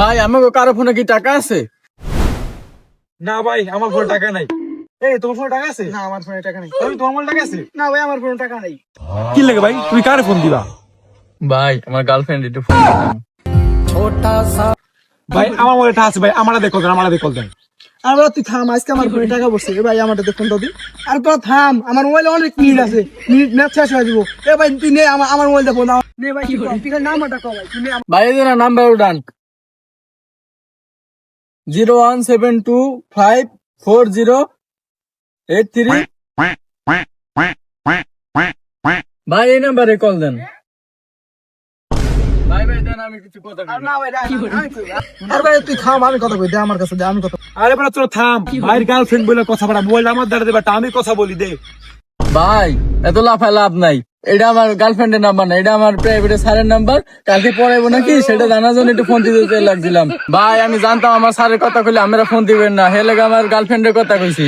ভাই আমাকে কারো ফোনে কি টাকা আছে? না ভাই আমার ফোনে টাকা নাই। এই তোমার ফোনে টাকা আছে? না আমার ফোনে টাকা নেই। ভাই তোমার ফোনে টাকা আছে? না ভাই আমার ফোনে টাকা নেই। কি লাগে ভাই, তুমি কারে ফোন দিবা? ভাই আমার গার্লফ্রেন্ড একটু ফোন দিতাম। ভাই আমার মোবাইলে টাকা আছে ভাই, আমারা দেখো দেন, আমারা দেখো দেন। আর বলো তুই থাম, আজকে আমার ফোনে টাকা পড়ছে। এ ভাই আমারটা ফোন দাও দিন। আর তোরা থাম, আমার মোবাইলে অনেক মিনিট আছে, মিনিট নেট শেষ হয়ে যাবো। এ ভাই তুই নে আমার মোবাইলটা ফোন দাও। নে ভাই তুই নাম্বারটা কও ভাই, তুই নে। ভাই এই না নাম্বার উঠান 017254083। ভাই এই নাম্বারে কল দেন। ভাই ভাই দেন, আমি কিছু কথা আর বলি। না ভাই আর ভাই তুই থাম, আমি কথা কই দে, আমার কাছে দে, আমি কথা। আরে বড় চলো থাম, ভাইয়ের গার্লফ্রেন্ড বলে কথা বলা, মোবাইল আমার দ্বারা দেবা, আমি কথা বলি দে। ভাই এত লাফায় লাভ নাই, এটা আমার গার্লফ্রেন্ডের নাম্বার না, এটা আমার প্রাইভেট স্যারের নাম্বার। কালকে পড়াইবো নাকি সেটা জানার জন্য একটু ফোন দিতে লাগছিলাম। ভাই আমি জানতাম আমার স্যারের কথা কইলে আমরা ফোন দিবেন না, হে লেগে আমার গার্লফ্রেন্ডের কথা কইছি।